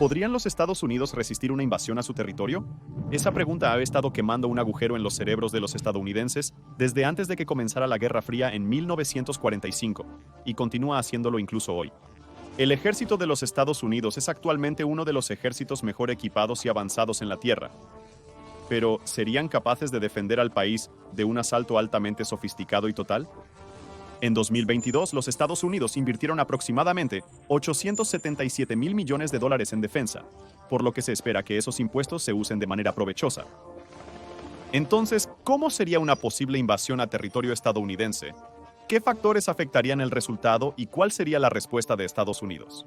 ¿Podrían los Estados Unidos resistir una invasión a su territorio? Esa pregunta ha estado quemando un agujero en los cerebros de los estadounidenses desde antes de que comenzara la Guerra Fría en 1945, y continúa haciéndolo incluso hoy. El ejército de los Estados Unidos es actualmente uno de los ejércitos mejor equipados y avanzados en la Tierra. Pero, ¿serían capaces de defender al país de un asalto altamente sofisticado y total? En 2022, los Estados Unidos invirtieron aproximadamente $877 mil millones en defensa, por lo que se espera que esos impuestos se usen de manera provechosa. Entonces, ¿cómo sería una posible invasión a territorio estadounidense? ¿Qué factores afectarían el resultado y cuál sería la respuesta de Estados Unidos?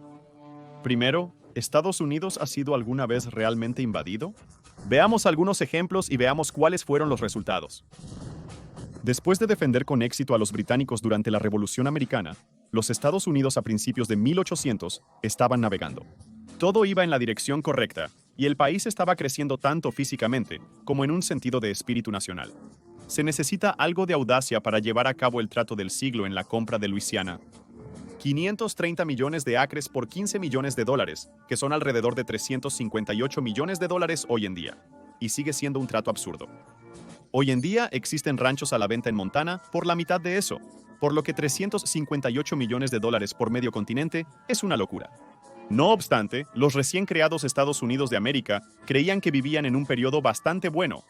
Primero, ¿Estados Unidos ha sido alguna vez realmente invadido? Veamos algunos ejemplos y veamos cuáles fueron los resultados. Después de defender con éxito a los británicos durante la Revolución Americana, los Estados Unidos a principios de 1800 estaban navegando. Todo iba en la dirección correcta, y el país estaba creciendo tanto físicamente como en un sentido de espíritu nacional. Se necesita algo de audacia para llevar a cabo el trato del siglo en la compra de Luisiana. 530 millones de acres por $15 millones, que son alrededor de $358 millones hoy en día, y sigue siendo un trato absurdo. Hoy en día existen ranchos a la venta en Montana por la mitad de eso, por lo que $358 millones por medio continente es una locura. No obstante, los recién creados Estados Unidos de América creían que vivían en un periodo bastante bueno,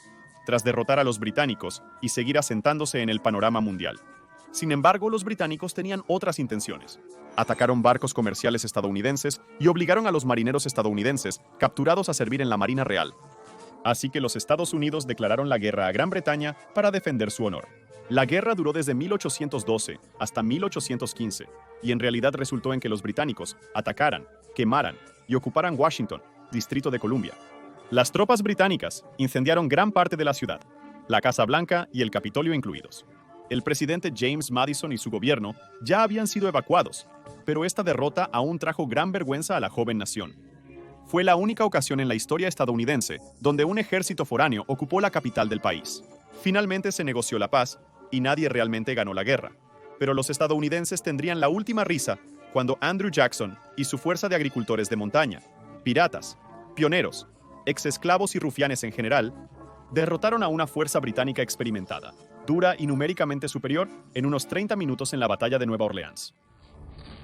tras derrotar a los británicos y seguir asentándose en el panorama mundial. Sin embargo, los británicos tenían otras intenciones. Atacaron barcos comerciales estadounidenses y obligaron a los marineros estadounidenses capturados a servir en la Marina Real. Así que los Estados Unidos declararon la guerra a Gran Bretaña para defender su honor. La guerra duró desde 1812 hasta 1815, y en realidad resultó en que los británicos atacaran, quemaran y ocuparan Washington, Distrito de Columbia. Las tropas británicas incendiaron gran parte de la ciudad, la Casa Blanca y el Capitolio incluidos. El presidente James Madison y su gobierno ya habían sido evacuados, pero esta derrota aún trajo gran vergüenza a la joven nación. Fue la única ocasión en la historia estadounidense donde un ejército foráneo ocupó la capital del país. Finalmente se negoció la paz y nadie realmente ganó la guerra. Pero los estadounidenses tendrían la última risa cuando Andrew Jackson y su fuerza de agricultores de montaña, piratas, pioneros, exesclavos y rufianes en general, derrotaron a una fuerza británica experimentada, dura y numéricamente superior en unos 30 minutos en la batalla de Nueva Orleans.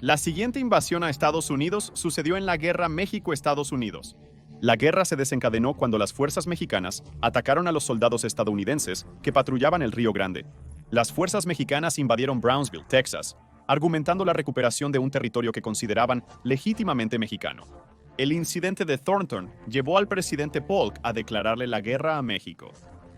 La siguiente invasión a Estados Unidos sucedió en la Guerra México-Estados Unidos. La guerra se desencadenó cuando las fuerzas mexicanas atacaron a los soldados estadounidenses que patrullaban el Río Grande. Las fuerzas mexicanas invadieron Brownsville, Texas, argumentando la recuperación de un territorio que consideraban legítimamente mexicano. El incidente de Thornton llevó al presidente Polk a declararle la guerra a México.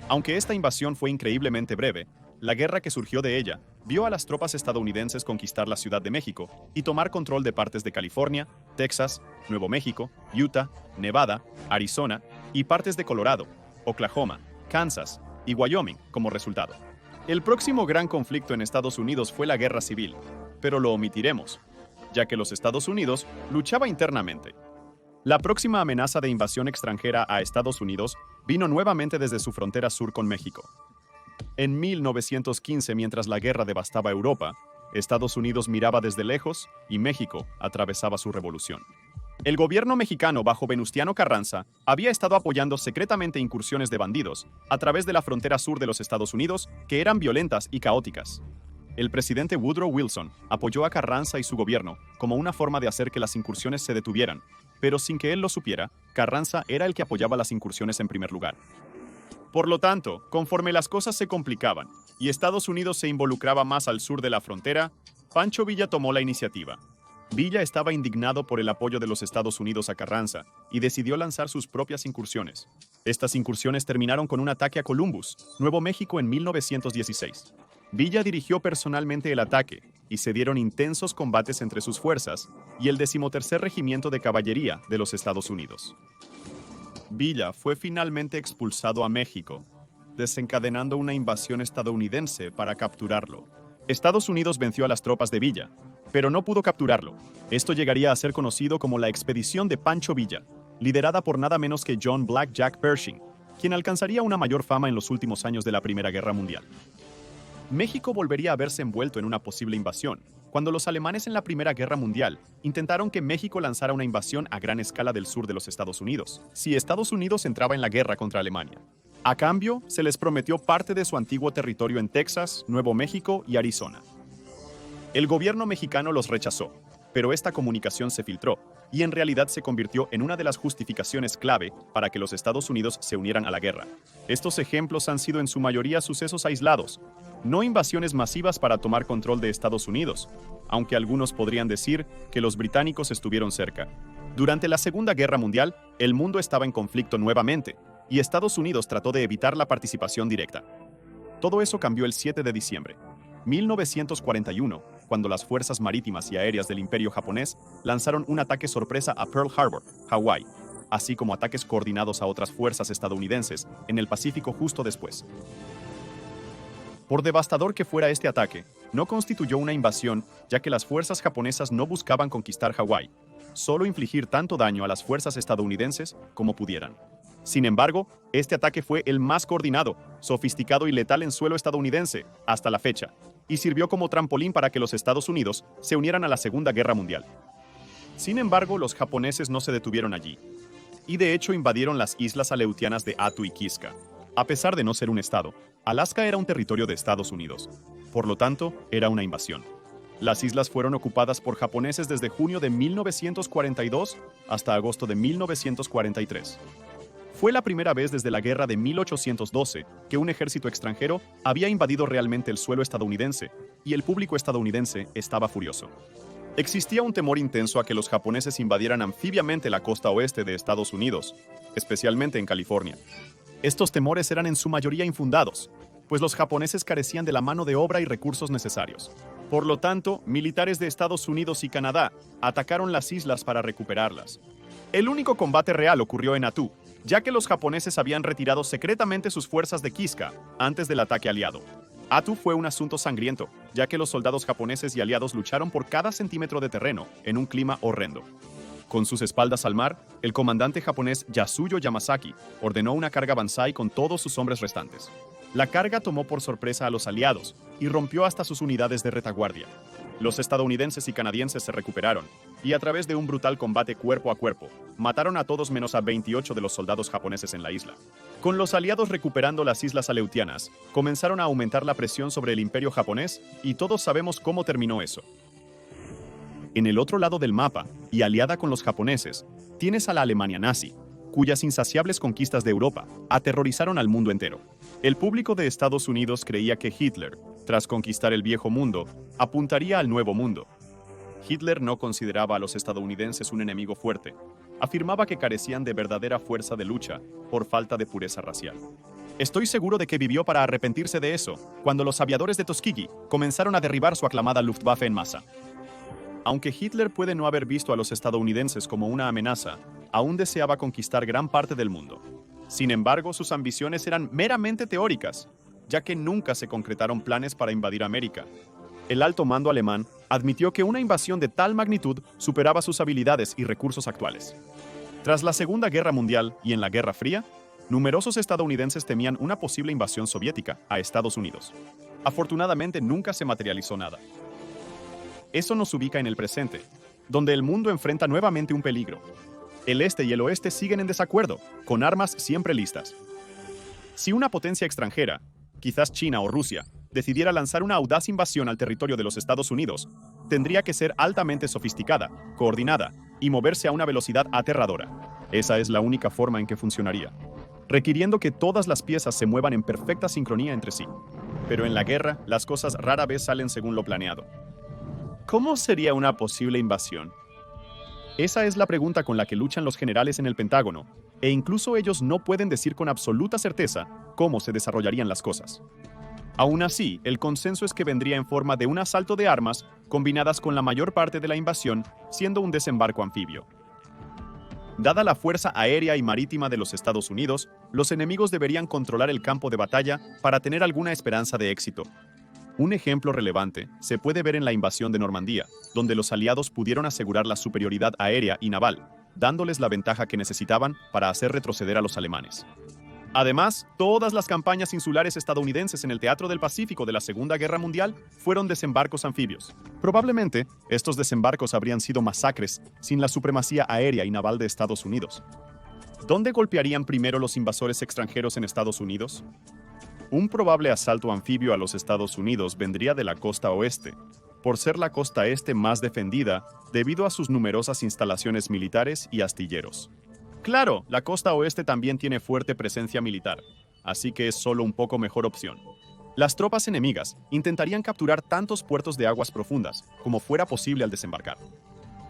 Aunque esta invasión fue increíblemente breve, la guerra que surgió de ella vio a las tropas estadounidenses conquistar la Ciudad de México y tomar control de partes de California, Texas, Nuevo México, Utah, Nevada, Arizona y partes de Colorado, Oklahoma, Kansas y Wyoming como resultado. El próximo gran conflicto en Estados Unidos fue la Guerra Civil, pero lo omitiremos, ya que los Estados Unidos luchaba internamente. La próxima amenaza de invasión extranjera a Estados Unidos vino nuevamente desde su frontera sur con México. En 1915, mientras la guerra devastaba Europa, Estados Unidos miraba desde lejos y México atravesaba su revolución. El gobierno mexicano bajo Venustiano Carranza había estado apoyando secretamente incursiones de bandidos a través de la frontera sur de los Estados Unidos que eran violentas y caóticas. El presidente Woodrow Wilson apoyó a Carranza y su gobierno como una forma de hacer que las incursiones se detuvieran, pero sin que él lo supiera, Carranza era el que apoyaba las incursiones en primer lugar. Por lo tanto, conforme las cosas se complicaban y Estados Unidos se involucraba más al sur de la frontera, Pancho Villa tomó la iniciativa. Villa estaba indignado por el apoyo de los Estados Unidos a Carranza y decidió lanzar sus propias incursiones. Estas incursiones terminaron con un ataque a Columbus, Nuevo México en 1916. Villa dirigió personalmente el ataque y se dieron intensos combates entre sus fuerzas y el 13º Regimiento de Caballería de los Estados Unidos. Villa fue finalmente expulsado a México, desencadenando una invasión estadounidense para capturarlo. Estados Unidos venció a las tropas de Villa, pero no pudo capturarlo. Esto llegaría a ser conocido como la Expedición de Pancho Villa, liderada por nada menos que John Blackjack Pershing, quien alcanzaría una mayor fama en los últimos años de la Primera Guerra Mundial. México volvería a verse envuelto en una posible invasión, cuando los alemanes en la Primera Guerra Mundial intentaron que México lanzara una invasión a gran escala del sur de los Estados Unidos, si Estados Unidos entraba en la guerra contra Alemania. A cambio, se les prometió parte de su antiguo territorio en Texas, Nuevo México y Arizona. El gobierno mexicano los rechazó, pero esta comunicación se filtró y en realidad se convirtió en una de las justificaciones clave para que los Estados Unidos se unieran a la guerra. Estos ejemplos han sido en su mayoría sucesos aislados, no invasiones masivas para tomar control de Estados Unidos, aunque algunos podrían decir que los británicos estuvieron cerca. Durante la Segunda Guerra Mundial, el mundo estaba en conflicto nuevamente, y Estados Unidos trató de evitar la participación directa. Todo eso cambió el 7 de diciembre, 1941, cuando las fuerzas marítimas y aéreas del Imperio japonés lanzaron un ataque sorpresa a Pearl Harbor, Hawái, así como ataques coordinados a otras fuerzas estadounidenses en el Pacífico justo después. Por devastador que fuera este ataque, no constituyó una invasión, ya que las fuerzas japonesas no buscaban conquistar Hawái, solo infligir tanto daño a las fuerzas estadounidenses como pudieran. Sin embargo, este ataque fue el más coordinado, sofisticado y letal en suelo estadounidense hasta la fecha, y sirvió como trampolín para que los Estados Unidos se unieran a la Segunda Guerra Mundial. Sin embargo, los japoneses no se detuvieron allí, y de hecho invadieron las islas aleutianas de Attu y Kiska. A pesar de no ser un estado, Alaska era un territorio de Estados Unidos. Por lo tanto, era una invasión. Las islas fueron ocupadas por japoneses desde junio de 1942 hasta agosto de 1943. Fue la primera vez desde la guerra de 1812 que un ejército extranjero había invadido realmente el suelo estadounidense, y el público estadounidense estaba furioso. Existía un temor intenso a que los japoneses invadieran anfibiamente la costa oeste de Estados Unidos, especialmente en California. Estos temores eran en su mayoría infundados, pues los japoneses carecían de la mano de obra y recursos necesarios. Por lo tanto, militares de Estados Unidos y Canadá atacaron las islas para recuperarlas. El único combate real ocurrió en Attu, ya que los japoneses habían retirado secretamente sus fuerzas de Kiska antes del ataque aliado. Attu fue un asunto sangriento, ya que los soldados japoneses y aliados lucharon por cada centímetro de terreno en un clima horrendo. Con sus espaldas al mar, el comandante japonés Yasuyo Yamasaki ordenó una carga banzai con todos sus hombres restantes. La carga tomó por sorpresa a los aliados y rompió hasta sus unidades de retaguardia. Los estadounidenses y canadienses se recuperaron, y a través de un brutal combate cuerpo a cuerpo, mataron a todos menos a 28 de los soldados japoneses en la isla. Con los aliados recuperando las islas aleutianas, comenzaron a aumentar la presión sobre el imperio japonés, y todos sabemos cómo terminó eso. En el otro lado del mapa, y aliada con los japoneses, tienes a la Alemania nazi, cuyas insaciables conquistas de Europa aterrorizaron al mundo entero. El público de Estados Unidos creía que Hitler, tras conquistar el viejo mundo, apuntaría al nuevo mundo. Hitler no consideraba a los estadounidenses un enemigo fuerte. Afirmaba que carecían de verdadera fuerza de lucha por falta de pureza racial. Estoy seguro de que vivió para arrepentirse de eso, cuando los aviadores de Tuskegee comenzaron a derribar su aclamada Luftwaffe en masa. Aunque Hitler puede no haber visto a los estadounidenses como una amenaza, aún deseaba conquistar gran parte del mundo. Sin embargo, sus ambiciones eran meramente teóricas, ya que nunca se concretaron planes para invadir América. El alto mando alemán admitió que una invasión de tal magnitud superaba sus habilidades y recursos actuales. Tras la Segunda Guerra Mundial y en la Guerra Fría, numerosos estadounidenses temían una posible invasión soviética a Estados Unidos. Afortunadamente, nunca se materializó nada. Eso nos ubica en el presente, donde el mundo enfrenta nuevamente un peligro. El este y el oeste siguen en desacuerdo, con armas siempre listas. Si una potencia extranjera, quizás China o Rusia, decidiera lanzar una audaz invasión al territorio de los Estados Unidos, tendría que ser altamente sofisticada, coordinada y moverse a una velocidad aterradora. Esa es la única forma en que funcionaría, requiriendo que todas las piezas se muevan en perfecta sincronía entre sí. Pero en la guerra, las cosas rara vez salen según lo planeado. ¿Cómo sería una posible invasión? Esa es la pregunta con la que luchan los generales en el Pentágono, e incluso ellos no pueden decir con absoluta certeza cómo se desarrollarían las cosas. Aún así, el consenso es que vendría en forma de un asalto de armas combinadas con la mayor parte de la invasión, siendo un desembarco anfibio. Dada la fuerza aérea y marítima de los Estados Unidos, los enemigos deberían controlar el campo de batalla para tener alguna esperanza de éxito. Un ejemplo relevante se puede ver en la invasión de Normandía, donde los aliados pudieron asegurar la superioridad aérea y naval, dándoles la ventaja que necesitaban para hacer retroceder a los alemanes. Además, todas las campañas insulares estadounidenses en el teatro del Pacífico de la Segunda Guerra Mundial fueron desembarcos anfibios. Probablemente, estos desembarcos habrían sido masacres sin la supremacía aérea y naval de Estados Unidos. ¿Dónde golpearían primero los invasores extranjeros en Estados Unidos? Un probable asalto anfibio a los Estados Unidos vendría de la costa oeste, por ser la costa este más defendida debido a sus numerosas instalaciones militares y astilleros. Claro, la costa oeste también tiene fuerte presencia militar, así que es solo un poco mejor opción. Las tropas enemigas intentarían capturar tantos puertos de aguas profundas como fuera posible al desembarcar.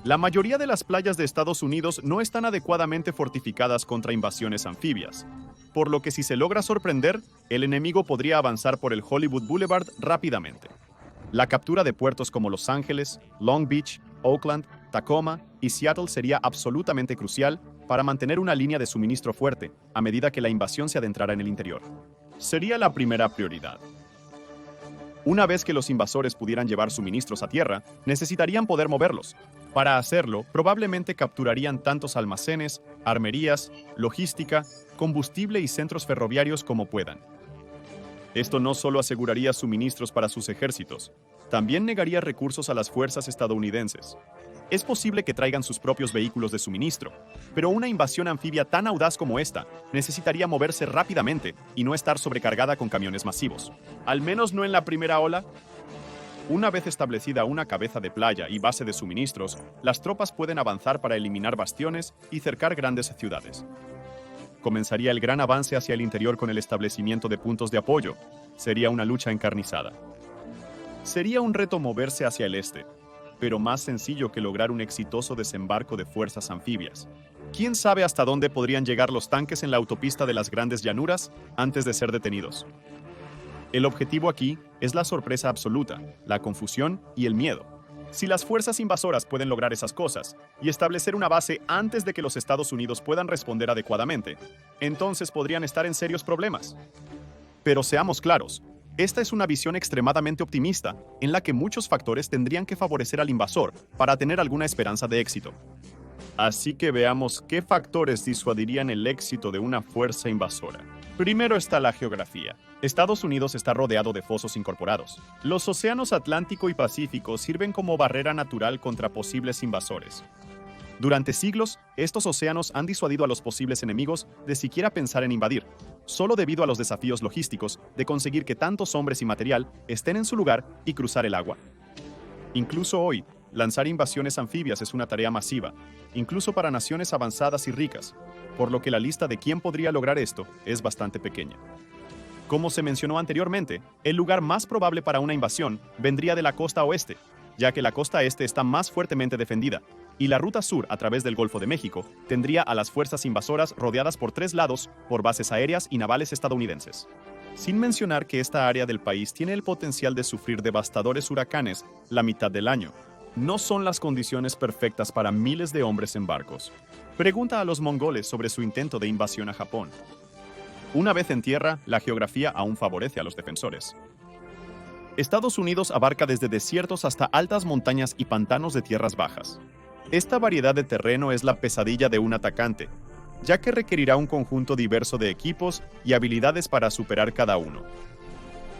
La mayoría de las playas de Estados Unidos no están adecuadamente fortificadas contra invasiones anfibias, por lo que si se logra sorprender, el enemigo podría avanzar por el Hollywood Boulevard rápidamente. La captura de puertos como Los Ángeles, Long Beach, Oakland, Tacoma y Seattle sería absolutamente crucial para mantener una línea de suministro fuerte a medida que la invasión se adentrara en el interior. Sería la primera prioridad. Una vez que los invasores pudieran llevar suministros a tierra, necesitarían poder moverlos. Para hacerlo, probablemente capturarían tantos almacenes, armerías, logística, combustible y centros ferroviarios como puedan. Esto no solo aseguraría suministros para sus ejércitos, también negaría recursos a las fuerzas estadounidenses. Es posible que traigan sus propios vehículos de suministro, pero una invasión anfibia tan audaz como esta necesitaría moverse rápidamente y no estar sobrecargada con camiones masivos. Al menos no en la primera ola. Una vez establecida una cabeza de playa y base de suministros, las tropas pueden avanzar para eliminar bastiones y cercar grandes ciudades. Comenzaría el gran avance hacia el interior con el establecimiento de puntos de apoyo. Sería una lucha encarnizada. Sería un reto moverse hacia el este, pero más sencillo que lograr un exitoso desembarco de fuerzas anfibias. ¿Quién sabe hasta dónde podrían llegar los tanques en la autopista de las grandes llanuras antes de ser detenidos? El objetivo aquí es la sorpresa absoluta, la confusión y el miedo. Si las fuerzas invasoras pueden lograr esas cosas y establecer una base antes de que los Estados Unidos puedan responder adecuadamente, entonces podrían estar en serios problemas. Pero seamos claros, esta es una visión extremadamente optimista, en la que muchos factores tendrían que favorecer al invasor para tener alguna esperanza de éxito. Así que veamos qué factores disuadirían el éxito de una fuerza invasora. Primero está la geografía. Estados Unidos está rodeado de fosos incorporados. Los océanos Atlántico y Pacífico sirven como barrera natural contra posibles invasores. Durante siglos, estos océanos han disuadido a los posibles enemigos de siquiera pensar en invadir, solo debido a los desafíos logísticos de conseguir que tantos hombres y material estén en su lugar y cruzar el agua. Incluso hoy, lanzar invasiones anfibias es una tarea masiva, incluso para naciones avanzadas y ricas, por lo que la lista de quién podría lograr esto es bastante pequeña. Como se mencionó anteriormente, el lugar más probable para una invasión vendría de la costa oeste, ya que la costa este está más fuertemente defendida, y la ruta sur a través del Golfo de México tendría a las fuerzas invasoras rodeadas por tres lados por bases aéreas y navales estadounidenses. Sin mencionar que esta área del país tiene el potencial de sufrir devastadores huracanes la mitad del año. No son las condiciones perfectas para miles de hombres en barcos. Pregunta a los mongoles sobre su intento de invasión a Japón. Una vez en tierra, la geografía aún favorece a los defensores. Estados Unidos abarca desde desiertos hasta altas montañas y pantanos de tierras bajas. Esta variedad de terreno es la pesadilla de un atacante, ya que requerirá un conjunto diverso de equipos y habilidades para superar cada uno.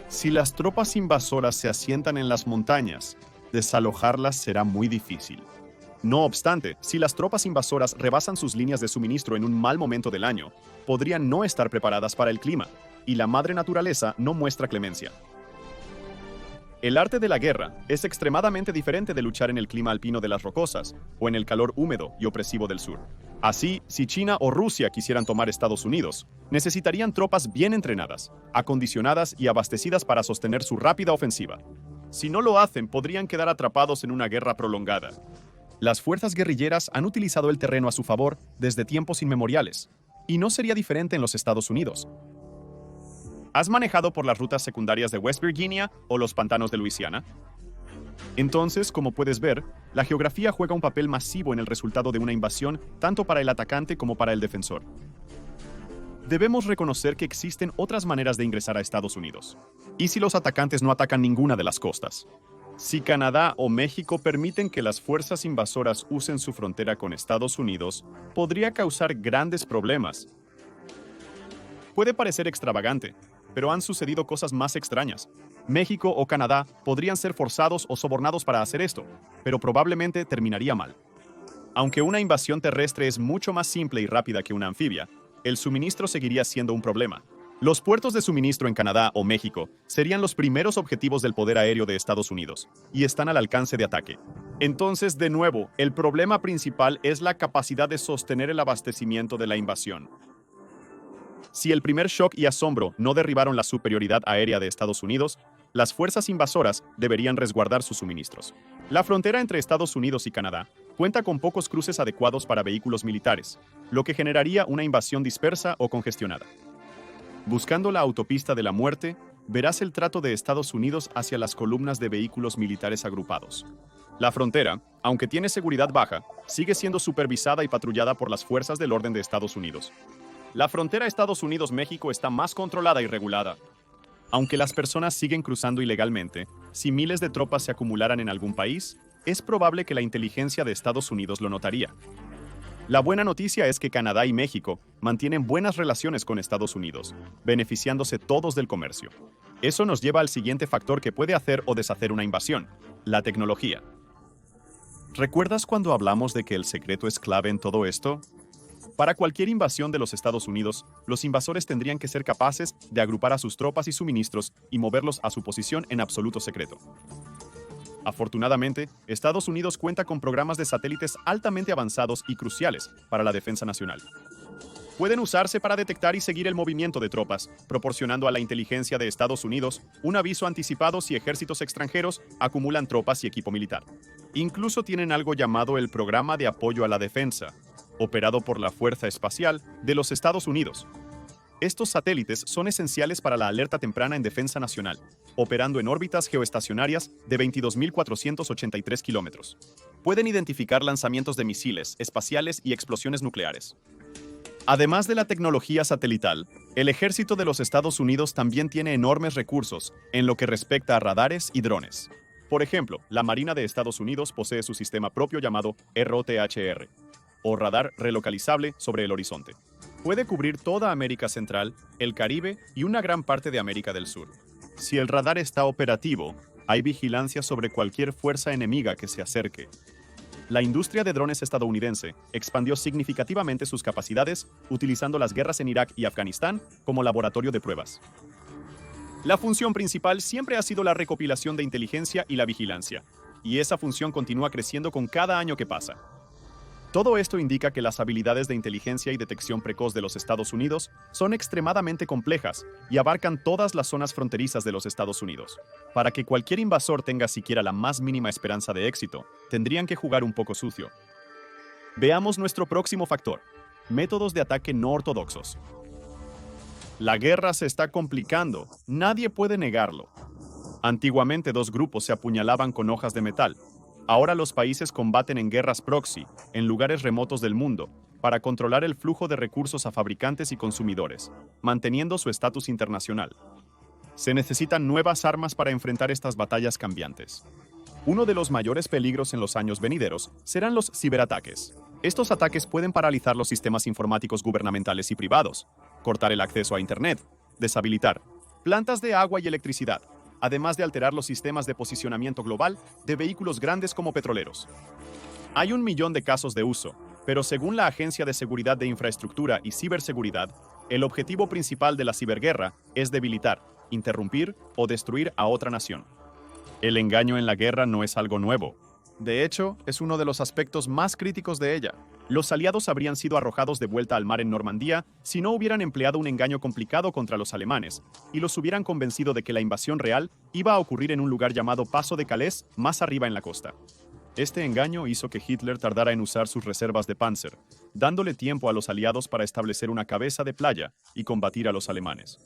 Si las tropas invasoras se asientan en las montañas, desalojarlas será muy difícil. No obstante, si las tropas invasoras rebasan sus líneas de suministro en un mal momento del año, podrían no estar preparadas para el clima, y la madre naturaleza no muestra clemencia. El arte de la guerra es extremadamente diferente de luchar en el clima alpino de las rocosas o en el calor húmedo y opresivo del sur. Así, si China o Rusia quisieran tomar Estados Unidos, necesitarían tropas bien entrenadas, acondicionadas y abastecidas para sostener su rápida ofensiva. Si no lo hacen, podrían quedar atrapados en una guerra prolongada. Las fuerzas guerrilleras han utilizado el terreno a su favor desde tiempos inmemoriales, y no sería diferente en los Estados Unidos. ¿Has manejado por las rutas secundarias de West Virginia o los pantanos de Luisiana? Entonces, como puedes ver, la geografía juega un papel masivo en el resultado de una invasión tanto para el atacante como para el defensor. Debemos reconocer que existen otras maneras de ingresar a Estados Unidos. ¿Y si los atacantes no atacan ninguna de las costas? Si Canadá o México permiten que las fuerzas invasoras usen su frontera con Estados Unidos, podría causar grandes problemas. Puede parecer extravagante, pero han sucedido cosas más extrañas. México o Canadá podrían ser forzados o sobornados para hacer esto, pero probablemente terminaría mal. Aunque una invasión terrestre es mucho más simple y rápida que una anfibia, el suministro seguiría siendo un problema. Los puertos de suministro en Canadá o México serían los primeros objetivos del poder aéreo de Estados Unidos, y están al alcance de ataque. Entonces, de nuevo, el problema principal es la capacidad de sostener el abastecimiento de la invasión. Si el primer shock y asombro no derribaron la superioridad aérea de Estados Unidos, las fuerzas invasoras deberían resguardar sus suministros. La frontera entre Estados Unidos y Canadá cuenta con pocos cruces adecuados para vehículos militares, lo que generaría una invasión dispersa o congestionada. Buscando la autopista de la muerte, verás el trato de Estados Unidos hacia las columnas de vehículos militares agrupados. La frontera, aunque tiene seguridad baja, sigue siendo supervisada y patrullada por las fuerzas del orden de Estados Unidos. La frontera Estados Unidos-México está más controlada y regulada. Aunque las personas siguen cruzando ilegalmente, si miles de tropas se acumularan en algún país, es probable que la inteligencia de Estados Unidos lo notaría. La buena noticia es que Canadá y México mantienen buenas relaciones con Estados Unidos, beneficiándose todos del comercio. Eso nos lleva al siguiente factor que puede hacer o deshacer una invasión: la tecnología. ¿Recuerdas cuando hablamos de que el secreto es clave en todo esto? Para cualquier invasión de los Estados Unidos, los invasores tendrían que ser capaces de agrupar a sus tropas y suministros y moverlos a su posición en absoluto secreto. Afortunadamente, Estados Unidos cuenta con programas de satélites altamente avanzados y cruciales para la defensa nacional. Pueden usarse para detectar y seguir el movimiento de tropas, proporcionando a la inteligencia de Estados Unidos un aviso anticipado si ejércitos extranjeros acumulan tropas y equipo militar. Incluso tienen algo llamado el Programa de Apoyo a la Defensa, operado por la Fuerza Espacial de los Estados Unidos. Estos satélites son esenciales para la alerta temprana en defensa nacional, operando en órbitas geoestacionarias de 22.483 kilómetros. Pueden identificar lanzamientos de misiles, espaciales y explosiones nucleares. Además de la tecnología satelital, el ejército de los Estados Unidos también tiene enormes recursos en lo que respecta a radares y drones. Por ejemplo, la Marina de Estados Unidos posee su sistema propio llamado ROTHR, o radar relocalizable sobre el horizonte. Puede cubrir toda América Central, el Caribe y una gran parte de América del Sur. Si el radar está operativo, hay vigilancia sobre cualquier fuerza enemiga que se acerque. La industria de drones estadounidense expandió significativamente sus capacidades utilizando las guerras en Irak y Afganistán como laboratorio de pruebas. La función principal siempre ha sido la recopilación de inteligencia y la vigilancia, y esa función continúa creciendo con cada año que pasa. Todo esto indica que las habilidades de inteligencia y detección precoz de los Estados Unidos son extremadamente complejas y abarcan todas las zonas fronterizas de los Estados Unidos. Para que cualquier invasor tenga siquiera la más mínima esperanza de éxito, tendrían que jugar un poco sucio. Veamos nuestro próximo factor: métodos de ataque no ortodoxos. La guerra se está complicando, nadie puede negarlo. Antiguamente dos grupos se apuñalaban con hojas de metal. Ahora los países combaten en guerras proxy, en lugares remotos del mundo, para controlar el flujo de recursos a fabricantes y consumidores, manteniendo su estatus internacional. Se necesitan nuevas armas para enfrentar estas batallas cambiantes. Uno de los mayores peligros en los años venideros serán los ciberataques. Estos ataques pueden paralizar los sistemas informáticos gubernamentales y privados, cortar el acceso a Internet, deshabilitar plantas de agua y electricidad, además de alterar los sistemas de posicionamiento global de vehículos grandes como petroleros. Hay 1 millón de casos de uso, pero según la Agencia de Seguridad de Infraestructura y Ciberseguridad, el objetivo principal de la ciberguerra es debilitar, interrumpir o destruir a otra nación. El engaño en la guerra no es algo nuevo. De hecho, es uno de los aspectos más críticos de ella. Los aliados habrían sido arrojados de vuelta al mar en Normandía si no hubieran empleado un engaño complicado contra los alemanes y los hubieran convencido de que la invasión real iba a ocurrir en un lugar llamado Paso de Calais, más arriba en la costa. Este engaño hizo que Hitler tardara en usar sus reservas de Panzer, dándole tiempo a los aliados para establecer una cabeza de playa y combatir a los alemanes.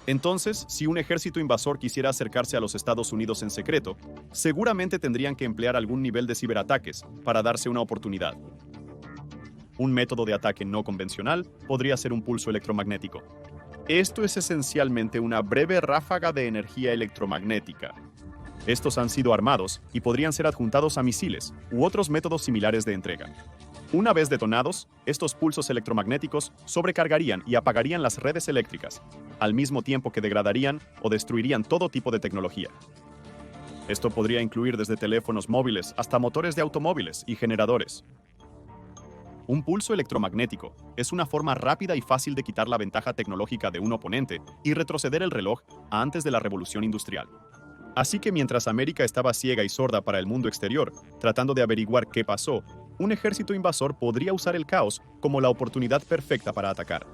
Entonces, si un ejército invasor quisiera acercarse a los Estados Unidos en secreto, seguramente tendrían que emplear algún nivel de ciberataques para darse una oportunidad. Un método de ataque no convencional podría ser un pulso electromagnético. Esto es esencialmente una breve ráfaga de energía electromagnética. Estos han sido armados y podrían ser adjuntados a misiles u otros métodos similares de entrega. Una vez detonados, estos pulsos electromagnéticos sobrecargarían y apagarían las redes eléctricas, al mismo tiempo que degradarían o destruirían todo tipo de tecnología. Esto podría incluir desde teléfonos móviles hasta motores de automóviles y generadores. Un pulso electromagnético es una forma rápida y fácil de quitar la ventaja tecnológica de un oponente y retroceder el reloj a antes de la revolución industrial. Así que mientras América estaba ciega y sorda para el mundo exterior, tratando de averiguar qué pasó, un ejército invasor podría usar el caos como la oportunidad perfecta para atacar.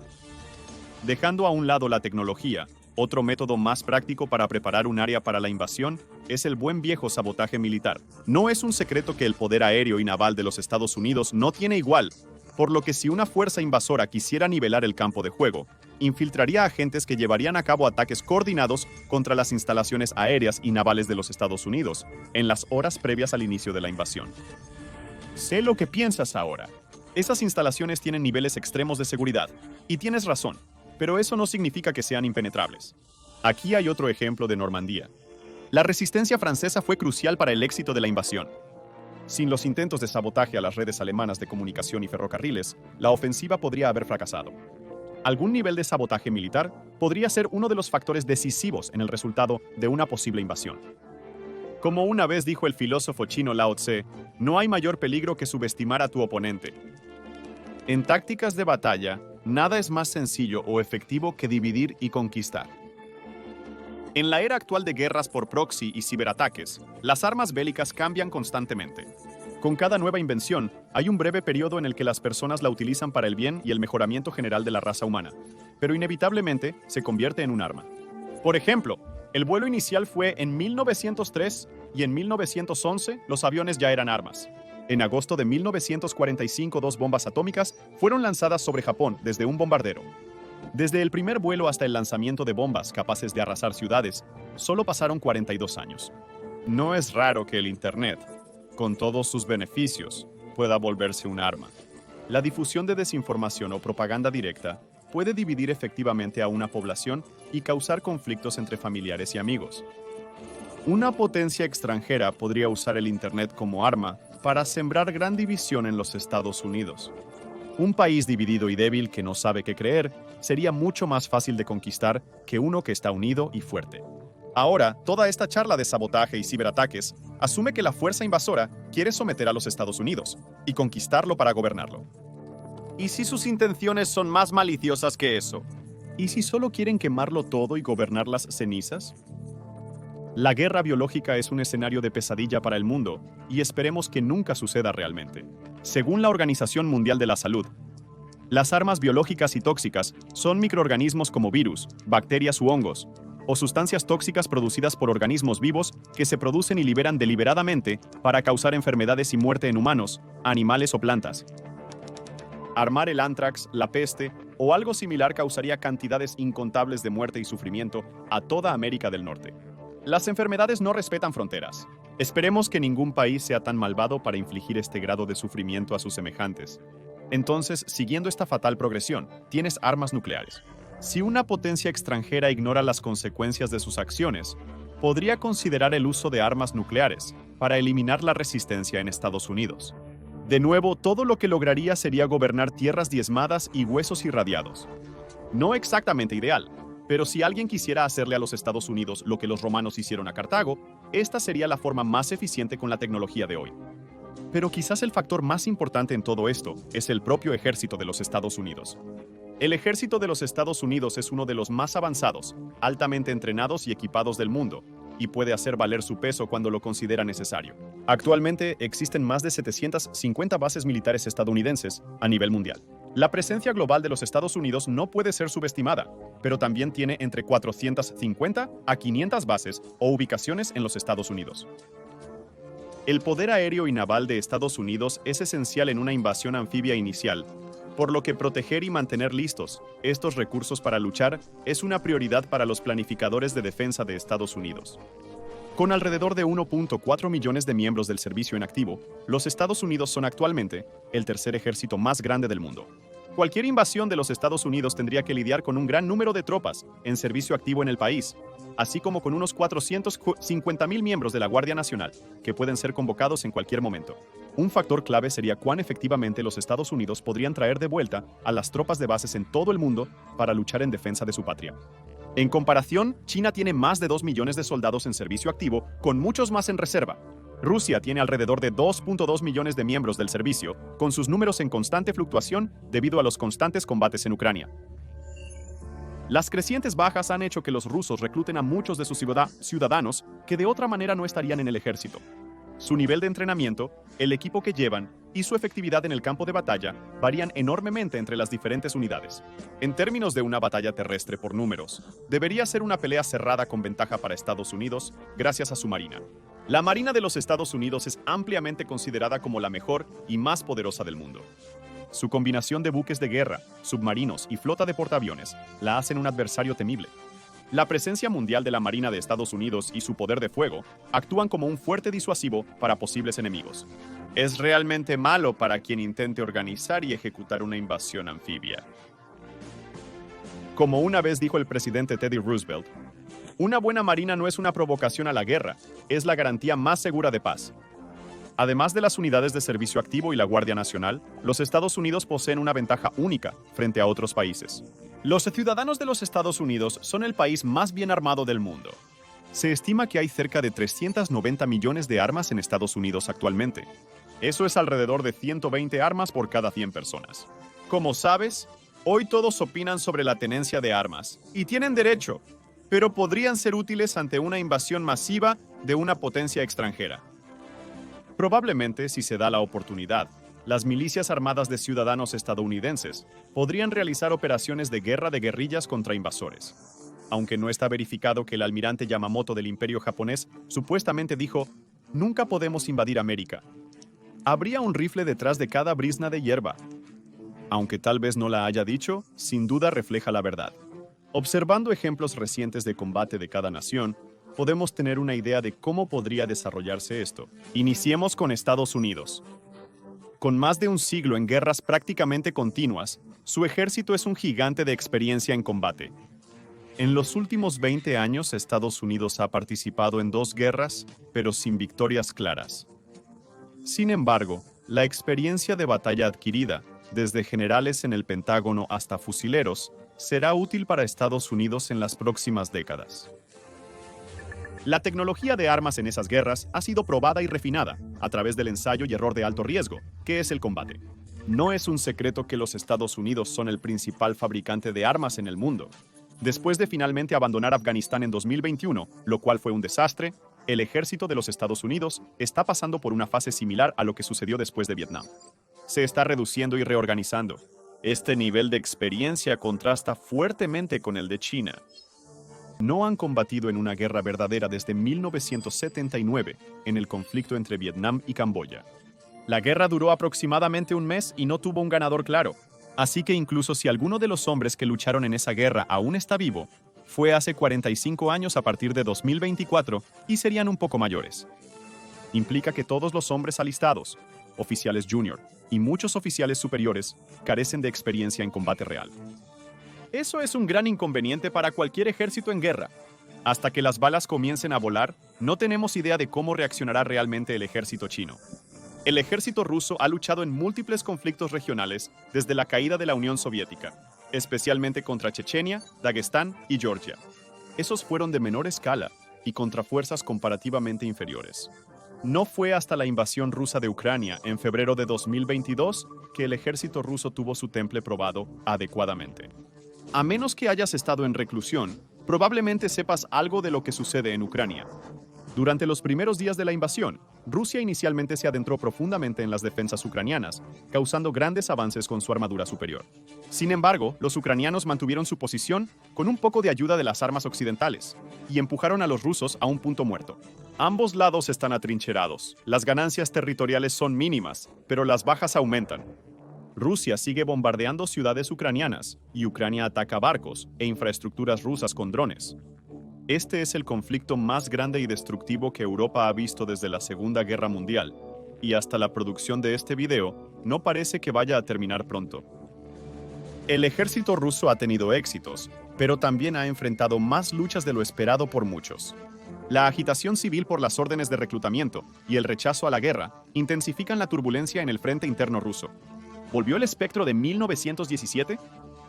Dejando a un lado la tecnología, otro método más práctico para preparar un área para la invasión es el buen viejo sabotaje militar. No es un secreto que el poder aéreo y naval de los Estados Unidos no tiene igual, por lo que si una fuerza invasora quisiera nivelar el campo de juego, infiltraría agentes que llevarían a cabo ataques coordinados contra las instalaciones aéreas y navales de los Estados Unidos en las horas previas al inicio de la invasión. Sé lo que piensas ahora. Esas instalaciones tienen niveles extremos de seguridad, y tienes razón, pero eso no significa que sean impenetrables. Aquí hay otro ejemplo de Normandía. La resistencia francesa fue crucial para el éxito de la invasión. Sin los intentos de sabotaje a las redes alemanas de comunicación y ferrocarriles, la ofensiva podría haber fracasado. Algún nivel de sabotaje militar podría ser uno de los factores decisivos en el resultado de una posible invasión. Como una vez dijo el filósofo chino Lao Tse, no hay mayor peligro que subestimar a tu oponente. En tácticas de batalla, nada es más sencillo o efectivo que dividir y conquistar. En la era actual de guerras por proxy y ciberataques, las armas bélicas cambian constantemente. Con cada nueva invención, hay un breve periodo en el que las personas la utilizan para el bien y el mejoramiento general de la raza humana, pero inevitablemente se convierte en un arma. Por ejemplo, el vuelo inicial fue en 1903 y en 1911 los aviones ya eran armas. En agosto de 1945, 2 bombas atómicas fueron lanzadas sobre Japón desde un bombardero. Desde el primer vuelo hasta el lanzamiento de bombas capaces de arrasar ciudades, solo pasaron 42 años. No es raro que el Internet, con todos sus beneficios, pueda volverse un arma. La difusión de desinformación o propaganda directa puede dividir efectivamente a una población y causar conflictos entre familiares y amigos. Una potencia extranjera podría usar el Internet como arma para sembrar gran división en los Estados Unidos. Un país dividido y débil que no sabe qué creer sería mucho más fácil de conquistar que uno que está unido y fuerte. Ahora, toda esta charla de sabotaje y ciberataques asume que la fuerza invasora quiere someter a los Estados Unidos y conquistarlo para gobernarlo. ¿Y si sus intenciones son más maliciosas que eso? ¿Y si solo quieren quemarlo todo y gobernar las cenizas? La guerra biológica es un escenario de pesadilla para el mundo, y esperemos que nunca suceda realmente. Según la Organización Mundial de la Salud, las armas biológicas y tóxicas son microorganismos como virus, bacterias u hongos, o sustancias tóxicas producidas por organismos vivos que se producen y liberan deliberadamente para causar enfermedades y muerte en humanos, animales o plantas. Armar el ántrax, la peste o algo similar causaría cantidades incontables de muerte y sufrimiento a toda América del Norte. Las enfermedades no respetan fronteras. Esperemos que ningún país sea tan malvado para infligir este grado de sufrimiento a sus semejantes. Entonces, siguiendo esta fatal progresión, tienes armas nucleares. Si una potencia extranjera ignora las consecuencias de sus acciones, podría considerar el uso de armas nucleares para eliminar la resistencia en Estados Unidos. De nuevo, todo lo que lograría sería gobernar tierras diezmadas y huesos irradiados. No exactamente ideal, pero si alguien quisiera hacerle a los Estados Unidos lo que los romanos hicieron a Cartago, esta sería la forma más eficiente con la tecnología de hoy. Pero quizás el factor más importante en todo esto es el propio ejército de los Estados Unidos. El ejército de los Estados Unidos es uno de los más avanzados, altamente entrenados y equipados del mundo, y puede hacer valer su peso cuando lo considera necesario. Actualmente existen más de 750 bases militares estadounidenses a nivel mundial. La presencia global de los Estados Unidos no puede ser subestimada, pero también tiene entre 450 a 500 bases o ubicaciones en los Estados Unidos. El poder aéreo y naval de Estados Unidos es esencial en una invasión anfibia inicial, por lo que proteger y mantener listos estos recursos para luchar es una prioridad para los planificadores de defensa de Estados Unidos. Con alrededor de 1.4 millones de miembros del servicio en activo, los Estados Unidos son actualmente el tercer ejército más grande del mundo. Cualquier invasión de los Estados Unidos tendría que lidiar con un gran número de tropas en servicio activo en el país, así como con unos 450,000 miembros de la Guardia Nacional, que pueden ser convocados en cualquier momento. Un factor clave sería cuán efectivamente los Estados Unidos podrían traer de vuelta a las tropas de bases en todo el mundo para luchar en defensa de su patria. En comparación, China tiene más de 2 millones de soldados en servicio activo, con muchos más en reserva. Rusia tiene alrededor de 2.2 millones de miembros del servicio, con sus números en constante fluctuación debido a los constantes combates en Ucrania. Las crecientes bajas han hecho que los rusos recluten a muchos de sus ciudadanos que de otra manera no estarían en el ejército. Su nivel de entrenamiento, el equipo que llevan y su efectividad en el campo de batalla varían enormemente entre las diferentes unidades. En términos de una batalla terrestre por números, debería ser una pelea cerrada con ventaja para Estados Unidos gracias a su marina. La Marina de los Estados Unidos es ampliamente considerada como la mejor y más poderosa del mundo. Su combinación de buques de guerra, submarinos y flota de portaaviones la hacen un adversario temible. La presencia mundial de la Marina de Estados Unidos y su poder de fuego actúan como un fuerte disuasivo para posibles enemigos. Es realmente malo para quien intente organizar y ejecutar una invasión anfibia. Como una vez dijo el presidente Teddy Roosevelt, una buena marina no es una provocación a la guerra, es la garantía más segura de paz. Además de las unidades de servicio activo y la Guardia Nacional, los Estados Unidos poseen una ventaja única frente a otros países. Los ciudadanos de los Estados Unidos son el país más bien armado del mundo. Se estima que hay cerca de 390 millones de armas en Estados Unidos actualmente. Eso es alrededor de 120 armas por cada 100 personas. Como sabes, hoy todos opinan sobre la tenencia de armas, y tienen derecho, pero podrían ser útiles ante una invasión masiva de una potencia extranjera. Probablemente, si se da la oportunidad, las milicias armadas de ciudadanos estadounidenses podrían realizar operaciones de guerra de guerrillas contra invasores. Aunque no está verificado que el almirante Yamamoto del Imperio japonés supuestamente dijo, «Nunca podemos invadir América». Habría un rifle detrás de cada brizna de hierba. Aunque tal vez no la haya dicho, sin duda refleja la verdad. Observando ejemplos recientes de combate de cada nación, podemos tener una idea de cómo podría desarrollarse esto. Iniciemos con Estados Unidos. Con más de un siglo en guerras prácticamente continuas, su ejército es un gigante de experiencia en combate. En los últimos 20 años, Estados Unidos ha participado en 2 guerras, pero sin victorias claras. Sin embargo, la experiencia de batalla adquirida, desde generales en el Pentágono hasta fusileros, será útil para Estados Unidos en las próximas décadas. La tecnología de armas en esas guerras ha sido probada y refinada a través del ensayo y error de alto riesgo, que es el combate. No es un secreto que los Estados Unidos son el principal fabricante de armas en el mundo. Después de finalmente abandonar Afganistán en 2021, lo cual fue un desastre, el ejército de los Estados Unidos está pasando por una fase similar a lo que sucedió después de Vietnam. Se está reduciendo y reorganizando. Este nivel de experiencia contrasta fuertemente con el de China. No han combatido en una guerra verdadera desde 1979, en el conflicto entre Vietnam y Camboya. La guerra duró aproximadamente un mes y no tuvo un ganador claro. Así que incluso si alguno de los hombres que lucharon en esa guerra aún está vivo, fue hace 45 años a partir de 2024 y serían un poco mayores. Implica que todos los hombres alistados, oficiales junior y muchos oficiales superiores, carecen de experiencia en combate real. Eso es un gran inconveniente para cualquier ejército en guerra. Hasta que las balas comiencen a volar, no tenemos idea de cómo reaccionará realmente el ejército chino. El ejército ruso ha luchado en múltiples conflictos regionales desde la caída de la Unión Soviética, especialmente contra Chechenia, Dagestán y Georgia. Esos fueron de menor escala y contra fuerzas comparativamente inferiores. No fue hasta la invasión rusa de Ucrania en febrero de 2022 que el ejército ruso tuvo su temple probado adecuadamente. A menos que hayas estado en reclusión, probablemente sepas algo de lo que sucede en Ucrania. Durante los primeros días de la invasión, Rusia inicialmente se adentró profundamente en las defensas ucranianas, causando grandes avances con su armadura superior. Sin embargo, los ucranianos mantuvieron su posición con un poco de ayuda de las armas occidentales y empujaron a los rusos a un punto muerto. Ambos lados están atrincherados. Las ganancias territoriales son mínimas, pero las bajas aumentan. Rusia sigue bombardeando ciudades ucranianas y Ucrania ataca barcos e infraestructuras rusas con drones. Este es el conflicto más grande y destructivo que Europa ha visto desde la Segunda Guerra Mundial, y hasta la producción de este video no parece que vaya a terminar pronto. El ejército ruso ha tenido éxitos, pero también ha enfrentado más luchas de lo esperado por muchos. La agitación civil por las órdenes de reclutamiento y el rechazo a la guerra intensifican la turbulencia en el frente interno ruso. ¿Volvió el espectro de 1917?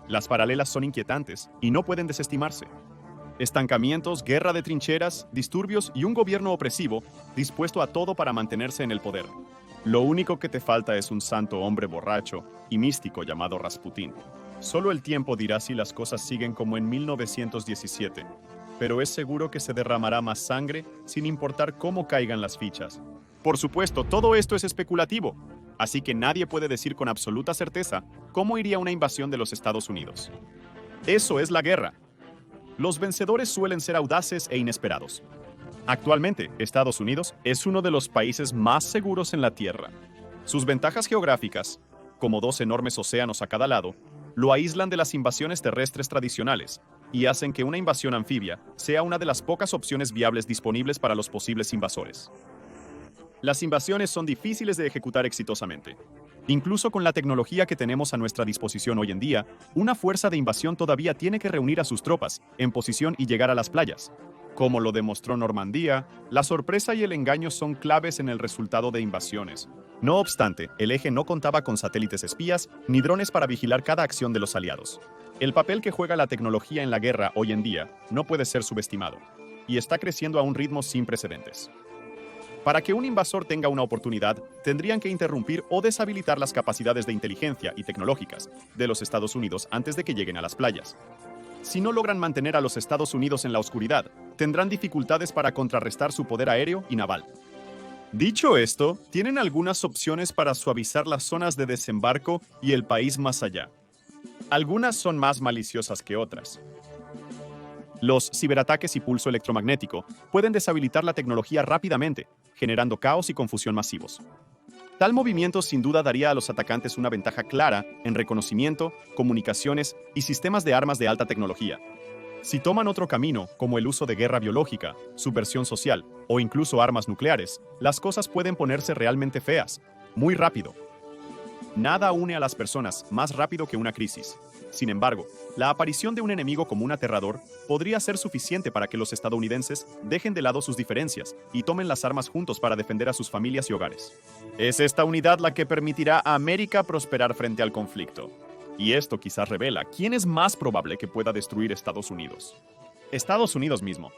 Las paralelas son inquietantes y no pueden desestimarse. Estancamientos, guerra de trincheras, disturbios y un gobierno opresivo dispuesto a todo para mantenerse en el poder. Lo único que te falta es un santo hombre borracho y místico llamado Rasputín. Solo el tiempo dirá si las cosas siguen como en 1917, pero es seguro que se derramará más sangre sin importar cómo caigan las fichas. Por supuesto, todo esto es especulativo, así que nadie puede decir con absoluta certeza cómo iría una invasión de los Estados Unidos. Eso es la guerra. Los vencedores suelen ser audaces e inesperados. Actualmente, Estados Unidos es uno de los países más seguros en la Tierra. Sus ventajas geográficas, como dos enormes océanos a cada lado, lo aíslan de las invasiones terrestres tradicionales y hacen que una invasión anfibia sea una de las pocas opciones viables disponibles para los posibles invasores. Las invasiones son difíciles de ejecutar exitosamente. Incluso con la tecnología que tenemos a nuestra disposición hoy en día, una fuerza de invasión todavía tiene que reunir a sus tropas en posición y llegar a las playas. Como lo demostró Normandía, la sorpresa y el engaño son claves en el resultado de invasiones. No obstante, el eje no contaba con satélites espías ni drones para vigilar cada acción de los aliados. El papel que juega la tecnología en la guerra hoy en día no puede ser subestimado, y está creciendo a un ritmo sin precedentes. Para que un invasor tenga una oportunidad, tendrían que interrumpir o deshabilitar las capacidades de inteligencia y tecnológicas de los Estados Unidos antes de que lleguen a las playas. Si no logran mantener a los Estados Unidos en la oscuridad, tendrán dificultades para contrarrestar su poder aéreo y naval. Dicho esto, tienen algunas opciones para suavizar las zonas de desembarco y el país más allá. Algunas son más maliciosas que otras. Los ciberataques y pulso electromagnético pueden deshabilitar la tecnología rápidamente, generando caos y confusión masivos. Tal movimiento sin duda daría a los atacantes una ventaja clara en reconocimiento, comunicaciones y sistemas de armas de alta tecnología. Si toman otro camino, como el uso de guerra biológica, subversión social o incluso armas nucleares, las cosas pueden ponerse realmente feas, muy rápido. Nada une a las personas más rápido que una crisis. Sin embargo, la aparición de un enemigo común aterrador podría ser suficiente para que los estadounidenses dejen de lado sus diferencias y tomen las armas juntos para defender a sus familias y hogares. Es esta unidad la que permitirá a América prosperar frente al conflicto. Y esto quizás revela quién es más probable que pueda destruir Estados Unidos. Estados Unidos mismo.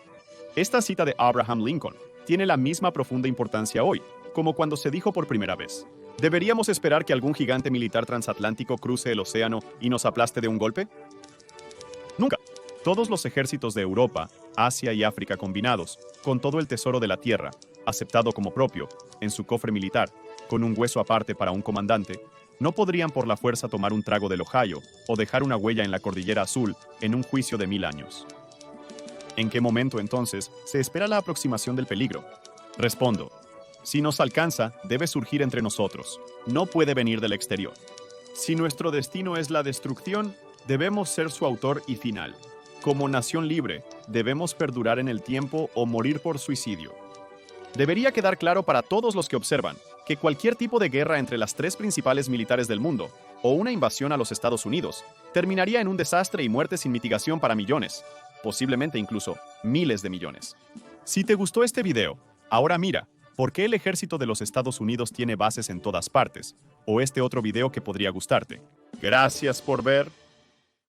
Esta cita de Abraham Lincoln tiene la misma profunda importancia hoy, como cuando se dijo por primera vez: ¿deberíamos esperar que algún gigante militar transatlántico cruce el océano y nos aplaste de un golpe? Nunca. Todos los ejércitos de Europa, Asia y África combinados, con todo el tesoro de la tierra, aceptado como propio, en su cofre militar, con un hueso aparte para un comandante, no podrían por la fuerza tomar un trago del Ohio o dejar una huella en la Cordillera Azul en un juicio de 1000 años. ¿En qué momento, entonces, se espera la aproximación del peligro? Respondo: si nos alcanza, debe surgir entre nosotros. No puede venir del exterior. Si nuestro destino es la destrucción, debemos ser su autor y final. Como nación libre, debemos perdurar en el tiempo o morir por suicidio. Debería quedar claro para todos los que observan que cualquier tipo de guerra entre las tres principales militares del mundo, o una invasión a los Estados Unidos, terminaría en un desastre y muerte sin mitigación para millones, posiblemente incluso miles de millones. Si te gustó este video, ahora mira ¿por qué el ejército de los Estados Unidos tiene bases en todas partes? O este otro video que podría gustarte. Gracias por ver.